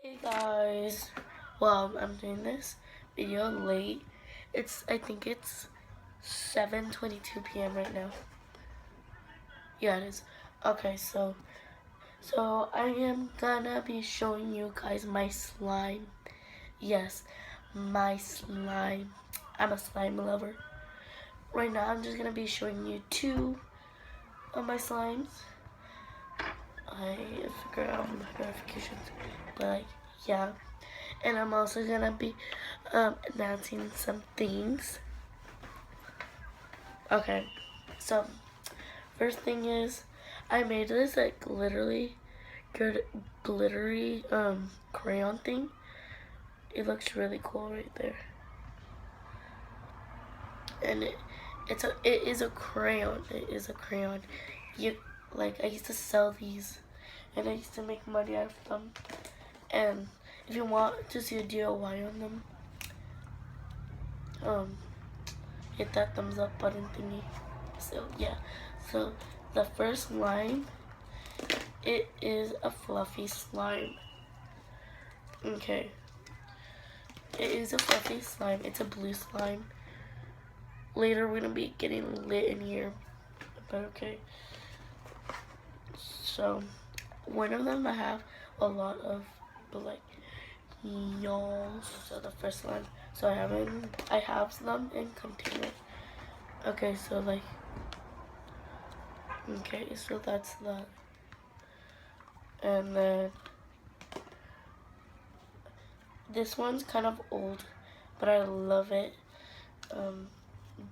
Hey guys, well, I'm doing this video late. I think it's 7:22 p.m. right now. Yeah, it is. Okay, so I am gonna be showing you guys my slime. Yes, my slime. I'm a slime lover. Right now, I'm just gonna be showing you two of my slimes. I figure out my notifications, but like, yeah. And I'm also gonna be announcing some things. Okay, so first thing is I made this like glittery crayon thing. It looks really cool right there, and it is a crayon. It is a crayon. You like I used to sell these, and I used to make money out of them. And if you want to see a DIY on them, um, hit that thumbs up button thingy. So yeah, so the first slime, it is a fluffy slime. Okay, it is a fluffy slime. It's a blue slime. Later we're gonna be getting lit in here, but okay. So one of them I have a lot of, but like y'all. So the first slime. So I have them in containers. Okay, so like, okay, so that's that. And then this one's kind of old, but I love it.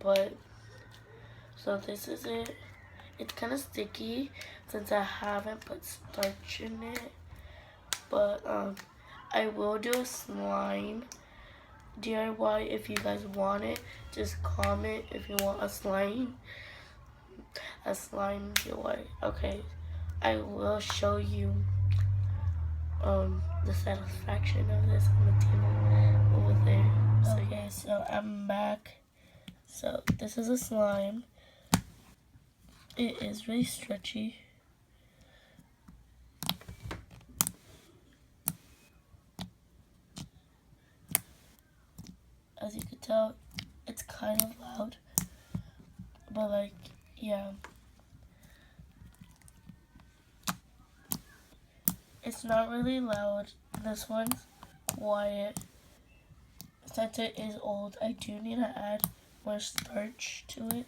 But so this is it. It's kind of sticky since I haven't put starch in it. But I will do a slime DIY if you guys want it. Just comment if you want a slime DIY. Okay, I will show you the satisfaction of this on the table over there. So okay, so I'm back. So this is a slime. It is really stretchy. As you can tell, it's kind of loud. But like, yeah. It's not really loud. This one's quiet. Since it is old, I do need to add more starch to it.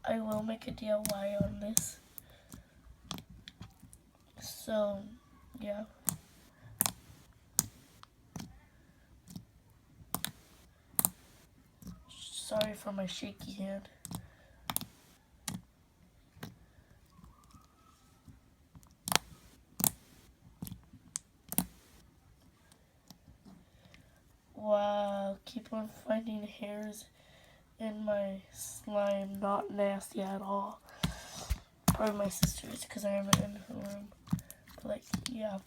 I will make a DIY on this. So, yeah. Sorry for my shaky hand. Wow, keep on finding hairs in my slime. Not nasty at all. Probably my sister's because I am in her room. But like, yeah.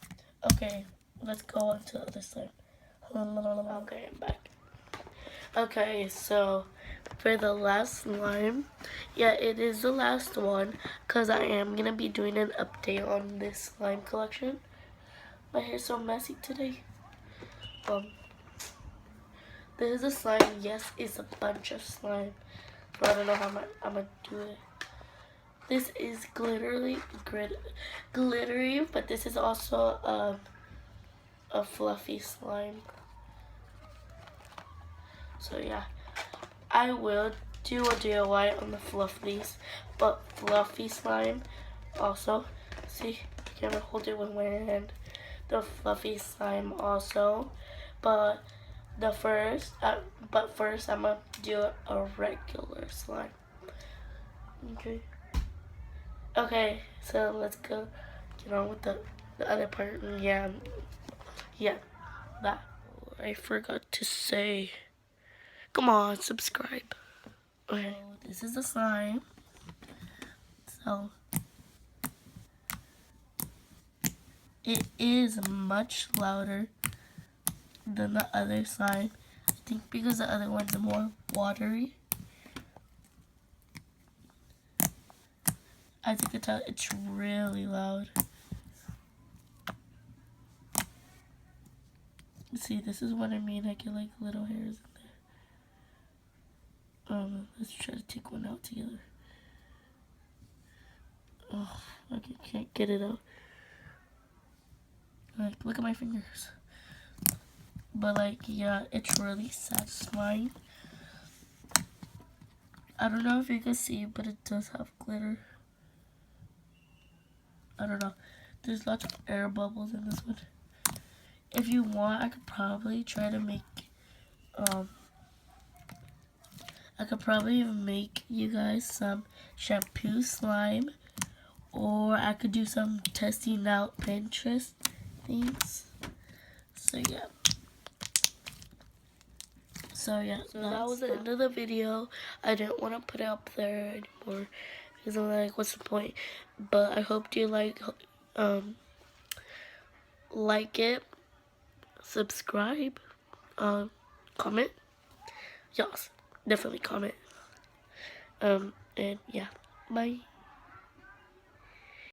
Okay, let's go on to the other slime. Okay, I'm back. Okay, so for the last slime, yeah, it is the last one because I am going to be doing an update on this slime collection. My hair's so messy today. This is a slime. Yes, it's a bunch of slime. But I don't know how I'm going to do it. This is glittery, but this is also a fluffy slime. So yeah, I will do a DIY on the fluffies, but fluffy slime also. See, I can't hold it with my hand. The fluffy slime also, but first I'm gonna do a regular slime. Okay. Okay, so let's go get on with the other part. Yeah, that. I forgot to say. Come on, subscribe. Okay, this is the slime. So it is much louder than the other slime. I think because the other one's more watery. As you can tell, it's really loud. See, this is what I mean. I get like little hairs in there. Let's try to take one out together. Oh, I can't get it out. Like, look at my fingers. But like, yeah, it's really satisfying. I don't know if you can see, but it does have glitter. I don't know. There's lots of air bubbles in this one. If you want, I could probably try to make, I could probably even make you guys some shampoo slime. Or I could do some testing out Pinterest things. So yeah. So that was the end of the video. I didn't want to put it up there anymore because I'm like, what's the point? But I hope you like it, subscribe, comment. Yes, definitely comment. And yeah, bye.